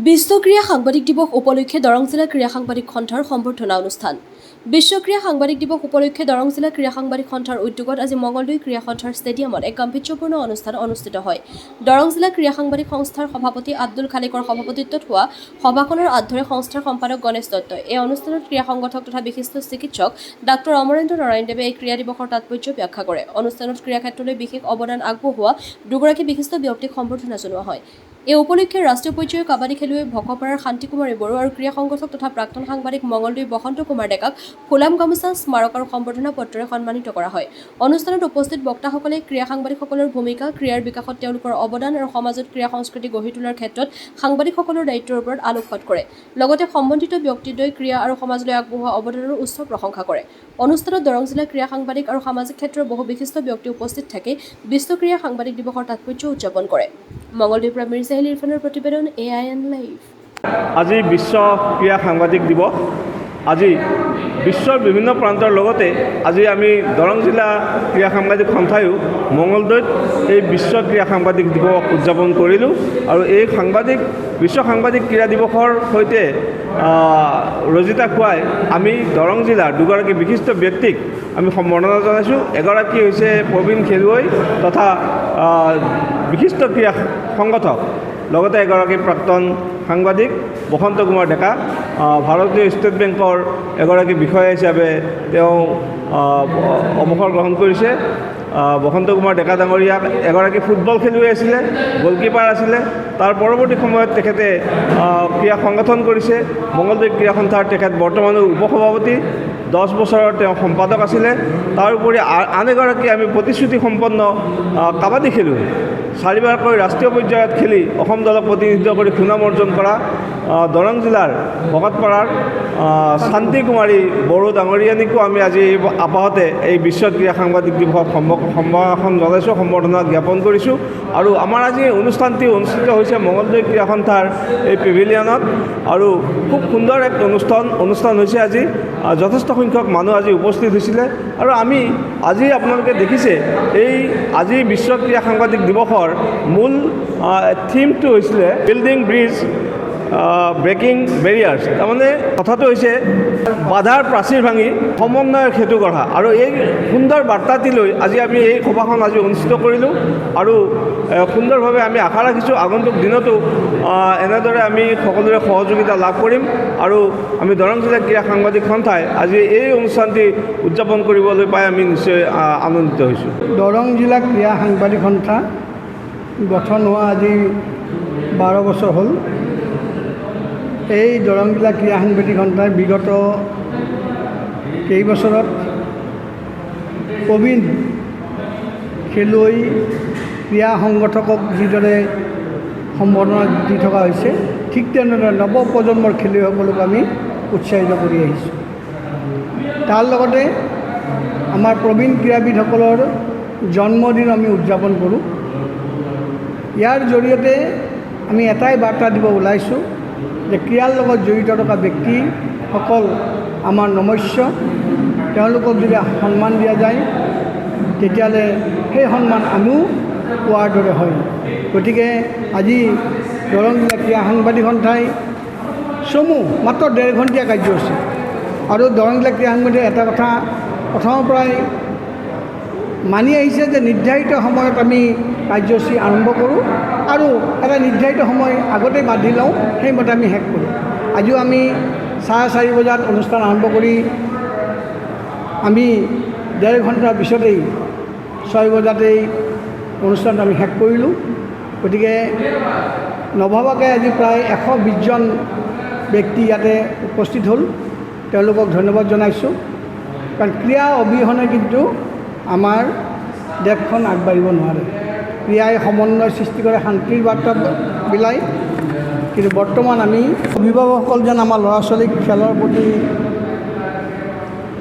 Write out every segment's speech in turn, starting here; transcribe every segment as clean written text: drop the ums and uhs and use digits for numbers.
বিশ্ব ক্ৰীড়া সাংবাদিক দিৱস উপলক্ষে দৰং জিলা ক্ৰীড়া সাংবাদিক সন্থাৰ সম্বৰ্ধনা অনুষ্ঠান। বিশ্ব ক্ৰীড়া সাংবাদিক দিৱস উপলক্ষে দৰং জিলা ক্ৰীড়া সাংবাদিক সন্থাৰ উদ্যোগত আজি মঙলদৈ ক্ৰীড়া সন্থাৰ ষ্টেডিয়ামত এক গাম্ভীৰ্যপূৰ্ণ অনুষ্ঠান অনুষ্ঠিত হয়। দৰং জিলা ক্ৰীড়া সাংবাদিক সংস্থাৰ সভাপতি আব্দুল খালিকৰ সভাপতিত্বত হোৱা সভাখনৰ আধ্যক্ষে সংস্থাৰ সম্পাদক গণেশ দত্তই এই অনুষ্ঠানত ক্ৰীড়া সংগঠক তথা বিশিষ্ট চিকিৎসক ডাঃ অমৰেন্দ্ৰ নাৰায়ণ দেৱে এই ক্ৰীড়া দিৱসৰ তাৎপৰ্য ব্যাখ্যা কৰে। অনুষ্ঠানত ক্ৰীড়া ক্ষেত্ৰলৈ বিশেষ অৱদান আগবঢ়োৱা দুগৰাকী বিশিষ্ট ব্যক্তিক সম্বৰ্ধনা জনোৱা হয়। এই উপলক্ষে ৰাষ্ট্ৰীয় পৰ্যায়ৰ কাবাডী খেলুৱৈ ভকপাৰাৰ শান্তিকুমাৰী বড়ো আৰু ক্ৰীড়া সংগঠক তথা প্ৰাক্তন সাংবাদিক মঙলদৈ বসন্ত কুমাৰ ডেকাক ফুলাম গামোচা স্মাৰক আৰু সম্বৰ্ধনা পত্ৰৰে সন্মানিত কৰা হয়। অনুষ্ঠানত উপস্থিত বক্তাসকলে ক্ৰীড়া সাংবাদিকসকলৰ ভূমিকা, ক্ৰীড়াৰ বিকাশত তেওঁলোকৰ অৱদান আৰু সমাজত ক্ৰীড়া সংস্কৃতি গঢ়ি তোলাৰ ক্ষেত্ৰত সাংবাদিকসকলৰ দায়িত্বৰ ওপৰত আলোকপাত কৰে। লগতে সম্বন্ধিত ব্যক্তিদ্বয় ক্ৰীড়া আৰু সমাজলৈ আগবঢ়োৱা অৱদানৰো উচ্চ প্ৰশংসা কৰে। অনুষ্ঠানত দৰং জিলা ক্ৰীড়া সাংবাদিক আৰু সামাজিক ক্ষেত্ৰৰ বহু বিশিষ্ট ব্যক্তি উপস্থিত থাকি বিশ্ব ক্ৰীড়া সাংবাদিক দিৱসৰ তাৎপৰ্য উদযাপন কৰে। মঙলদৈৰ পৰা মিৰ্জা ইৰফানৰ প্ৰতিবেদন AIN লাইভ। আজি বিশ্ব ক্ৰীড়া সাংবাদিক দিৱস। আজি বিশ্বৰ বিভিন্ন প্ৰান্তৰ লগতে আজি আমি দৰং জিলা ক্ৰীড়া সাংবাদিক সন্থায়ো মঙলদৈত এই বিশ্ব ক্ৰীড়া সাংবাদিক দিৱস উদযাপন কৰিলোঁ আৰু এই বিশ্ব সাংবাদিক ক্ৰীড়া দিৱসৰ সৈতে ৰজিতা খুৱাই আমি দৰং জিলাৰ দুগৰাকী বিশিষ্ট ব্যক্তিক আমি সম্বৰ্ধনা জনাইছোঁ। এগৰাকী হৈছে প্ৰবীণ খেলুৱৈ তথা বিশিষ্ট ক্ৰীড়া সংগঠক, লগতে এগৰাকী প্ৰাক্তন সাংবাদিক বসন্ত কুমাৰ ডেকা, ভাৰতীয় ষ্টেট বেংকৰ এগৰাকী বিষয়া হিচাপে তেওঁ অৱসৰ গ্ৰহণ কৰিছে। বসন্ত কুমাৰ ডেকা ডাঙৰীয়াক এগৰাকী ফুটবল খেলুৱৈ আছিলে, গলকিপাৰ আছিলে। তাৰ পৰৱৰ্তী সময়ত তেখেতে ক্ৰীড়া সংগঠন কৰিছে। মঙলদৈ ক্ৰীড়া সন্থাৰ তেখেত বৰ্তমানো উপসভাপতি, 10 বছৰৰ তেওঁ সম্পাদক আছিলে। তাৰোপৰি আন এগৰাকী আমি প্ৰতিশ্ৰুতি সম্পন্ন কাবাডী খেলুৱৈ, 4বাৰকৈ ৰাষ্ট্ৰীয় পৰ্যায়ত খেলি অসম দলক প্ৰতিনিধিত্ব কৰি সুনাম অৰ্জন কৰা দৰং জিলাৰ ভকতপাৰাৰ শান্তি কুমাৰী বড়ো ডাঙৰীয়ানীকো আমি আজি আপাহতে এই বিশ্ব ক্ৰীড়া সাংবাদিক দিৱসত সম্ভাষণ জনাইছোঁ, সম্বৰ্ধনা জ্ঞাপন কৰিছোঁ। আৰু আমাৰ আজি অনুষ্ঠানটি অনুষ্ঠিত হৈছে মঙলদৈ ক্ৰীড়া সন্থাৰ এই পেভিলিয়নত আৰু খুব সুন্দৰ এক অনুষ্ঠান হৈছে। আজি যথেষ্ট সংখ্যক মানুহ আজি উপস্থিত হৈছিলে আৰু আমি আজি আপোনালোকে দেখিছে এই আজি বিশ্ব ক্ৰীড়া সাংবাদিক দিৱসৰ মূল থিমটো হৈছিলে বিল্ডিং ব্ৰিজ ব্ৰেকিং বেৰিয়াৰ্ছ। তাৰমানে কথাটো হৈছে বাধাৰ প্ৰাচীৰ ভাঙি সমন্বয়ৰ সেতু গঢ়া, আৰু এই সুন্দৰ বাৰ্তাটি লৈ আজি আমি এই সভাখন আজি অনুষ্ঠিত কৰিলোঁ আৰু সুন্দৰভাৱে আমি আশা ৰাখিছোঁ আগন্তুক দিনতো এনেদৰে আমি সকলোৰে সহযোগিতা লাভ কৰিম আৰু আমি দৰং জিলা ক্ৰীড়া সাংবাদিক সন্থাই আজি এই অনুষ্ঠানটি উদযাপন কৰিবলৈ পাই আমি নিশ্চয় আনন্দিত হৈছোঁ। দৰং জিলা ক্ৰীড়া সাংবাদিক সন্থা গঠন হোৱা আজি 12 বছৰ হ'ল। এই দৰং জিলা ক্ৰীড়া সাংবাদিক সন্থাই বিগত কেইবছৰত প্ৰবীণ খেলুৱৈ ক্ৰীড়া সংগঠকক যিদৰে সম্বৰ্ধনা দি থকা হৈছে, ঠিক তেনেদৰে নৱপ্ৰজন্মৰ খেলুৱৈসকলক আমি উৎসাহিত কৰি আহিছোঁ। তাৰ লগতে আমাৰ প্ৰবীণ ক্ৰীড়াবিদসকলৰ জন্মদিন আমি উদযাপন কৰোঁ। ইয়াৰ জৰিয়তে আমি এটাই বাৰ্তা দিব ওলাইছোঁ যে ক্ৰীড়াৰ লগত জড়িত থকা ব্যক্তিসকল আমাৰ নমস্য। তেওঁলোকক যদি সন্মান দিয়া যায় তেতিয়াহ'লে সেই সন্মান আমিও পোৱাৰ দৰে হয়। গতিকে আজি দৰং জিলা ক্ৰীড়া সাংবাদিক সন্থাই মাত্ৰ 1.5 ঘণ্টীয়া কাৰ্যসূচী, আৰু দৰং জিলা ক্ৰীড়া সাংবাদিকে এটা কথা প্ৰথমৰ পৰাই মানি আহিছে যে নিৰ্ধাৰিত সময়ত আমি কাৰ্যসূচী আৰম্ভ কৰোঁ আৰু এটা নিৰ্ধাৰিত সময় আগতেই বান্ধি লওঁ, সেইমতে আমি শেষ কৰোঁ। আজিও আমি 4:30 বজাত অনুষ্ঠান আৰম্ভ কৰি আমি 1.5 ঘণ্টাৰ পিছতেই 6 বজাতেই অনুষ্ঠানটো আমি শেষ কৰিলোঁ। গতিকে নভবাকৈ আজি প্ৰায় 120 জন ব্যক্তি ইয়াতে উপস্থিত হ'ল। তেওঁলোকক ধন্যবাদ জনাইছোঁ, কাৰণ ক্ৰীড়া অবিহনে কিন্তু আমাৰ দেশখন আগবাঢ়িব নোৱাৰে। ক্ৰীড়াই সমন্বয় সৃষ্টি কৰে, শান্তিৰ বাৰ্তা বিলায়। কিন্তু বৰ্তমান আমি অভিভাৱকসকল যেন আমাৰ ল'ৰা ছোৱালীক খেলৰ প্ৰতি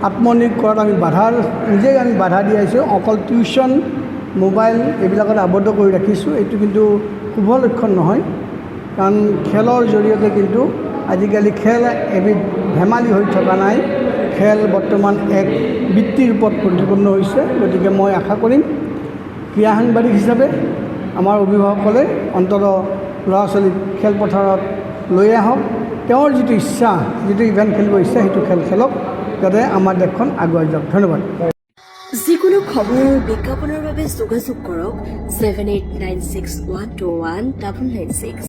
আত্মনিয়োগ কৰাত আমি নিজেই আমি বাধা দি আহিছোঁ। অকল টিউশ্যন, মোবাইল এইবিলাকত আবদ্ধ কৰি ৰাখিছোঁ। এইটো কিন্তু শুভ লক্ষণ নহয়, কাৰণ খেলৰ জৰিয়তে কিন্তু আজিকালি খেল এবিধ ধেমালি হৈ থকা নাই। খেল বৰ্তমান এক বৃত্তিৰ ওপৰত প্ৰতিপন্ন হৈছে। গতিকে মই আশা কৰিম ক্ৰীড়া সাংবাদিক হিচাপে আমাৰ অভিভাৱকসকলে অন্ততঃ ল'ৰা ছোৱালীক খেলপথাৰত লৈ আহক, তেওঁৰ যিটো ইচ্ছা, যিটো ইভেণ্ট খেলিব ইচ্ছা সেইটো খেল খেলক, যাতে আমাৰ দেশখন আগুৱাই যাওক। ধন্যবাদ। যিকোনো খবৰ আৰু বিজ্ঞাপনৰ বাবে যোগাযোগ কৰক 7896121996।